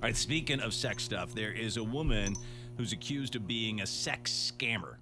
right, speaking of sex stuff, there is a woman who's accused of being a sex scammer.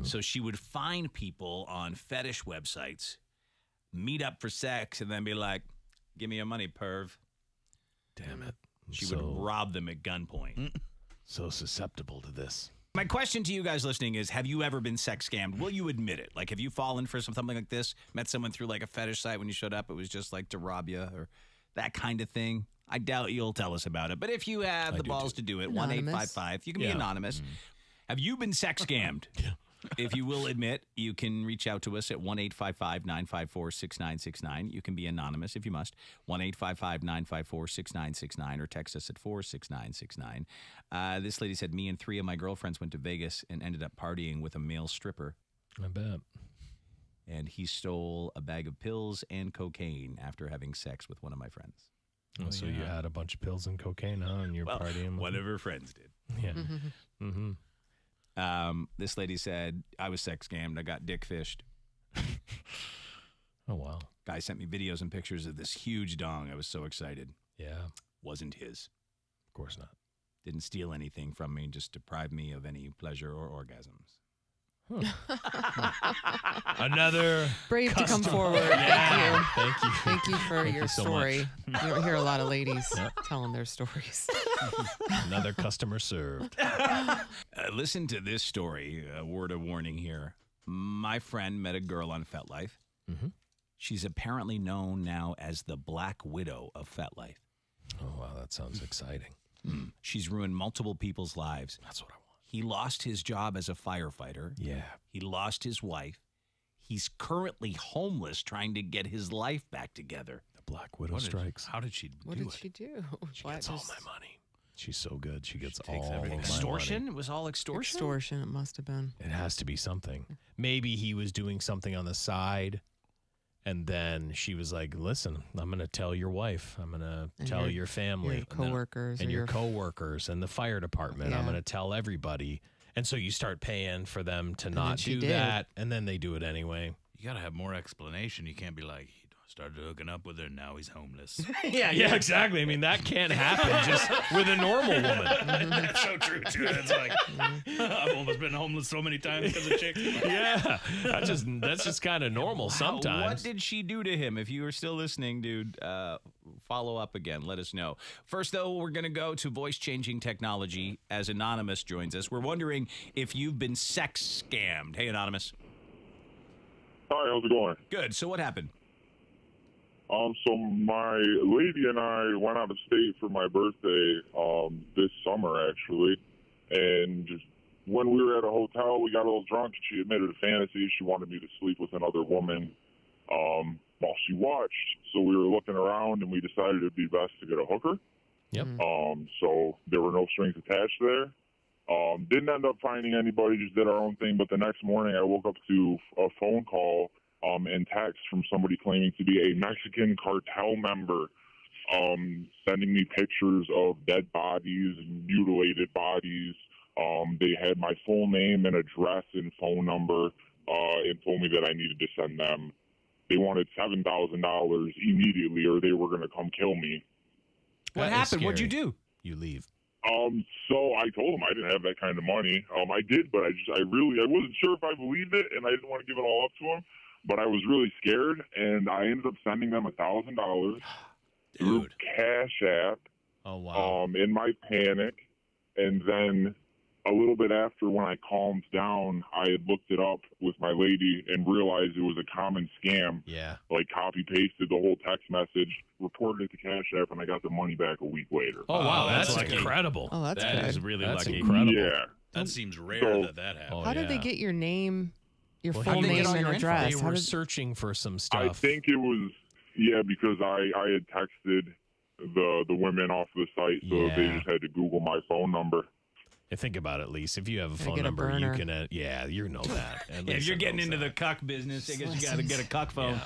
So she would find people on fetish websites, meet up for sex, and then be like, give me your money, perv. Damn it. She would rob them at gunpoint. So susceptible to this. My question to you guys listening is, have you ever been sex scammed? Will you admit it? Like, have you fallen for something like this? Met someone through like a fetish site when you showed up, it was just like to rob you or that kind of thing? I doubt you'll tell us about it. But if you have the balls to do it, 1-855, you can be anonymous. Have you been sex scammed? If you will admit, you can reach out to us at 1-855-954-6969. You can be anonymous if you must. 1-855-954-6969 or text us at 46969. This lady said, me and 3 of my girlfriends went to Vegas and ended up partying with a male stripper. I bet. And he stole a bag of pills and cocaine after having sex with one of my friends. Oh, so you had a bunch of pills and cocaine, huh? And you're partying with one of her friends did. Yeah. Mm-hmm. This lady said, I was sex scammed. I got dick fished. Oh, wow. Guy sent me videos and pictures of this huge dong. I was so excited. Yeah. Wasn't his. Of course not. Didn't steal anything from me, just deprived me of any pleasure or orgasms. Another brave to come forward. Yeah. Thank you. Thank you for your so story. You don't hear a lot of ladies telling their stories. Another customer served. Listen to this story. A word of warning here. My friend met a girl on FetLife. She's apparently known now as the Black Widow of FetLife. Oh, wow. That sounds exciting. She's ruined multiple people's lives. That's what I want. He lost his job as a firefighter. Yeah. He lost his wife. He's currently homeless trying to get his life back together. The Black Widow strikes. How did she do it? What did she do? She gets all my money. She's so good. She gets all takes of my extortion? money. It was all extortion? Extortion, it must have been. It has to be something. Maybe he was doing something on the side, and then she was like, listen, I'm going to tell your wife. I'm going to tell your family. Your coworkers. And your coworkers and the fire department. I'm going to tell everybody. And so you start paying for them to not do that, and then they do it anyway. You got to have more explanation. You can't be like, he started hooking up with her, and now he's homeless. Yeah, exactly. I mean, that can't happen just with a normal woman. That's so true, too. It's like, I've almost been homeless so many times because of chicks. Yeah, that's just kind of normal sometimes. What did she do to him? If you are still listening, dude, follow up again. Let us know. First, though, we're going to go to voice-changing technology as Anonymous joins us. We're wondering if you've been sex scammed. Hey, Anonymous. Hi, how's it going? Good. So what happened? So my lady and I went out of state for my birthday this summer, actually. And just when we were at a hotel, we got a little drunk, and she admitted a fantasy. She wanted me to sleep with another woman while she watched. So we were looking around, and we decided it'd be best to get a hooker. Yep. So there were no strings attached there. Didn't end up finding anybody, just did our own thing. But the next morning, I woke up to a phone call and text from somebody claiming to be a Mexican cartel member, sending me pictures of dead bodies and mutilated bodies. They had my full name and address and phone number and told me that I needed to send them. They wanted $7,000 immediately, or they were going to come kill me. What happened? What'd you do? You leave. So I told him I didn't have that kind of money. I did, but I wasn't sure if I believed it, and I didn't want to give it all up to him. But I was really scared, and I ended up sending them $1,000 through Cash App. Oh, wow. In my panic, and then a little bit after, when I calmed down, I had looked it up with my lady and realized it was a common scam. Yeah. Like, copy-pasted the whole text message, reported it to Cash App, and I got the money back a week later. Oh, wow. That's incredible. Oh, that's That good. is really That's lucky. incredible. Yeah. That seems rare that happens. Oh, How did they get your name, your Well, full how did they name get all and your info? address? They How were did- searching for some stuff. I think it was, because I had texted the women off the site, so they just had to Google my phone number. Think about it, Lise. If you have a Gotta phone get a number, you burner. can, you know that. And Yeah, if Lisa you're getting knows into the that. cuck business, I guess you got to get a cuck phone.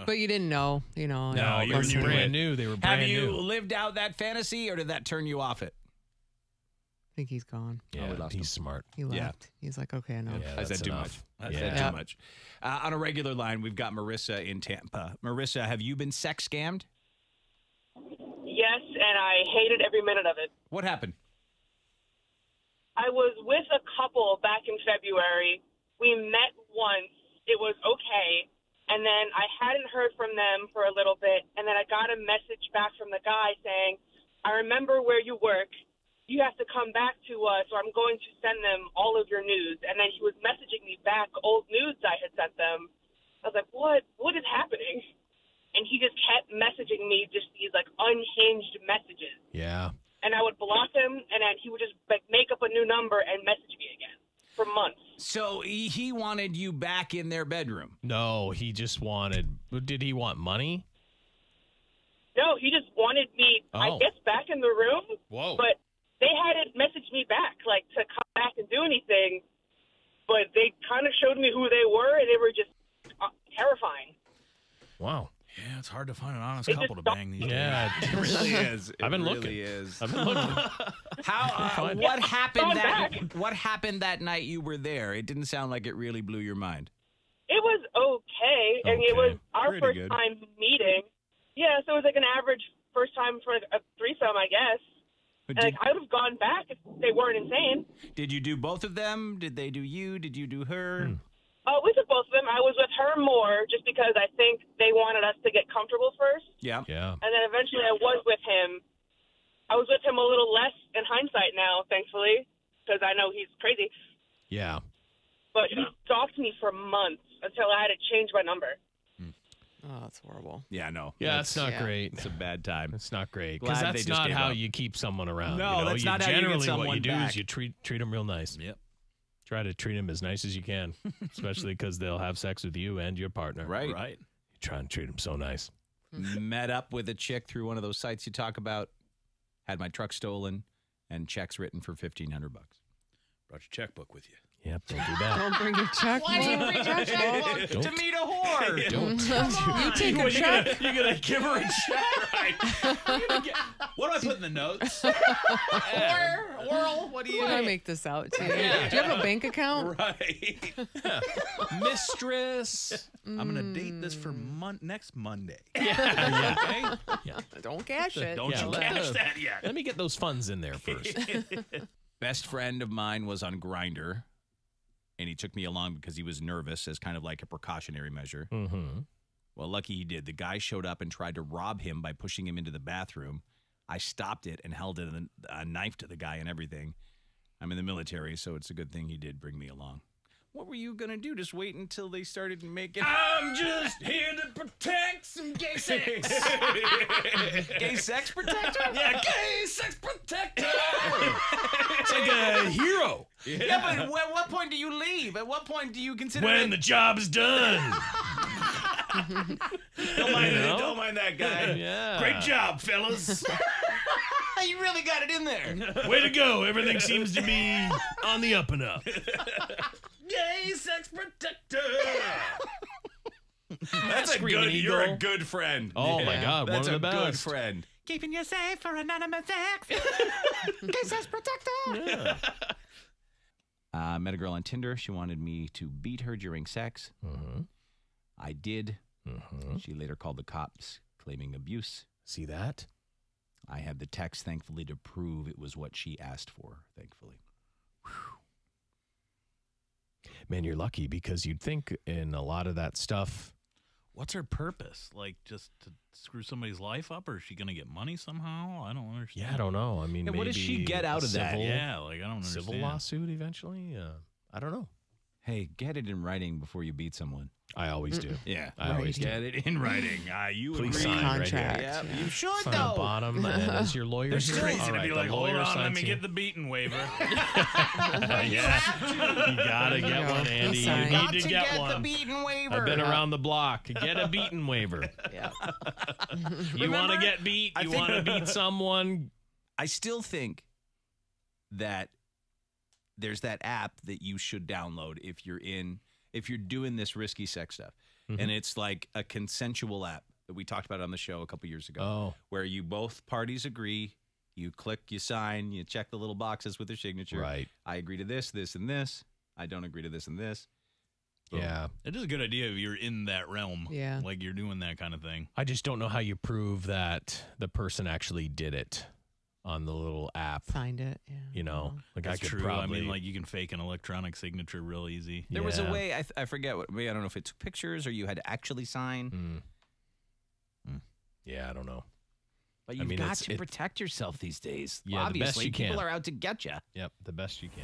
But you didn't know, No, you you're were brand new. They were brand Have you new. lived out that fantasy, or did that turn you off it? I think he's gone. Yeah, he's smart. He left. He's like, okay, enough. Yeah, I said that's too enough. much. I Yeah. said too much. On a regular line, we've got Marissa in Tampa. Marissa, have you been sex scammed? Yeah, yes, and I hated every minute of it. What happened? I was with a couple back in February. We met once. It was okay. And then I hadn't heard from them for a little bit. And then I got a message back from the guy saying, I remember where you work. You have to come back to us, or I'm going to send them all of your nudes. And then he was messaging me back old nudes I had sent them. I was like, what is happening? And he just kept messaging me just these, like, unhinged messages. Yeah. And I would block him, and then he would just, like, make up a new number and message me again for months. So he wanted you back in their bedroom. No, he just wanted. Did he want money? No, he just wanted me, I Oh. guess, back in the room. Whoa. But they hadn't messaged me back, like, to come back and do anything. But they kind of showed me who they were, and they were just terrifying. Wow. Yeah, it's hard to find an honest It couple to just bang these days. Yeah. It really is. I've been really looking. Is. I've been looking. How? Fine. What happened Going that? back. What happened that night you were there? It didn't sound like it really blew your mind. It was okay. I mean, it was Okay. our Pretty first good. time meeting. Yeah, so it was like an average first time for a threesome, I guess. But And, like, I would have gone back if they weren't insane. did you do both of them? Did they do you? Did you do her? We did both of them. I was with her more just because I think they wanted us to get comfortable first. Yeah. Yeah. And then eventually I was with him. I was with him a little less in hindsight now, thankfully, because I know he's crazy. Yeah. But he stalked me for months until I had to change my number. Oh, that's horrible. Yeah. No. Yeah, it's not yeah. great. It's a bad time. It's not great Glad because they that's just not gave how up. you keep someone around. No, you know? that's you not how you get generally what someone you do back. is you treat them real nice. Yep. Try to treat them as nice as you can, especially because they'll have sex with you and your partner. Right. Right. You try and treat them so nice. Met up with a chick through one of those sites you talk about. Had my truck stolen and checks written for $1,500. Brought your checkbook with you. Yep. Don't do that. Don't bring your checkbook. To Don't- meet a whore. Don't. You take a check. You're going to give her a check, right? What do I put in the notes? Oral. What do What did I make this out to? Do you have a bank account? Right. Mistress. I'm going to date this for next Monday. Yeah. Don't cash it. Don't Yeah, you let cash the- that yet. Let me get those funds in there first. Best friend of mine was on Grindr, and he took me along because he was nervous as kind of like a precautionary measure. Mm-hmm. Well, lucky he did. The guy showed up and tried to rob him by pushing him into the bathroom. I stopped it and held a knife to the guy and everything. I'm in the military, so it's a good thing he did bring me along. What were you going to do? Just wait until they started making... I'm just here to protect some gay sex. Gay sex protector? Yeah, gay sex protector. It's like a hero. Yeah, but at what point do you leave? At what point do you consider When it? the job's done. Don't mind, You know? don't mind that guy. Yeah. Great job, fellas. You really got it in there. Way to go. Everything seems to be on the up and up. Gay sex protector. That's a Screaming good. You're a Eagle. good friend. Oh my God, That's one of the a good best. friend. Keeping you safe for anonymous sex. Gay sex protector. Yeah. Met a girl on Tinder. She wanted me to beat her during sex. Mm-hmm. I did. Mm-hmm. She later called the cops, claiming abuse. See that? I have the text, thankfully, to prove it was what she asked for. Thankfully. Man, you're lucky because you'd think in a lot of that stuff. What's her purpose? Like just to screw somebody's life up, or is she going to get money somehow? I don't understand. Yeah, I don't know. I mean, Yeah, what does she maybe get out a of that? civil- Yeah, like I don't understand. Civil lawsuit eventually? I don't know. Hey, get it in writing before you beat someone. I always do. Yeah. I always do. Get it in writing. You Please agree. sign right Contract. here. Yeah. You should, On the bottom, and as your lawyer It's here, crazy all to right, be the like, hold lawyer on, let signs me here. get the beating waiver. Yeah, you gotta There get you go. one, Andy. You Sign. need to get one. beaten waiver. I've been around the block. Get a beaten waiver. Yeah. You want to get beat? I You think- want to beat someone? I still think that there's that app that you should download if you're doing this risky sex stuff. Mm-hmm. And it's like a consensual app that we talked about on the show a couple years ago, Oh, where you both parties agree, you click, you sign, you check the little boxes with their signature. right. I agree to this, this, and this. I don't agree to this and this. Yeah. It is a good idea if you're in that realm. Yeah. Like you're doing that kind of thing. I just don't know how you prove that the person actually did it on the little app. Signed it. Yeah. You know, like That's I could true. probably. I mean, like you can fake an electronic signature real easy. There was a Yeah. way, I forget what, I don't know if it took pictures or you had to actually sign. Yeah, I don't know. But you've got to protect yourself these days. Yeah, the best Obviously, you can. people are out to get you. Yep, the best you can.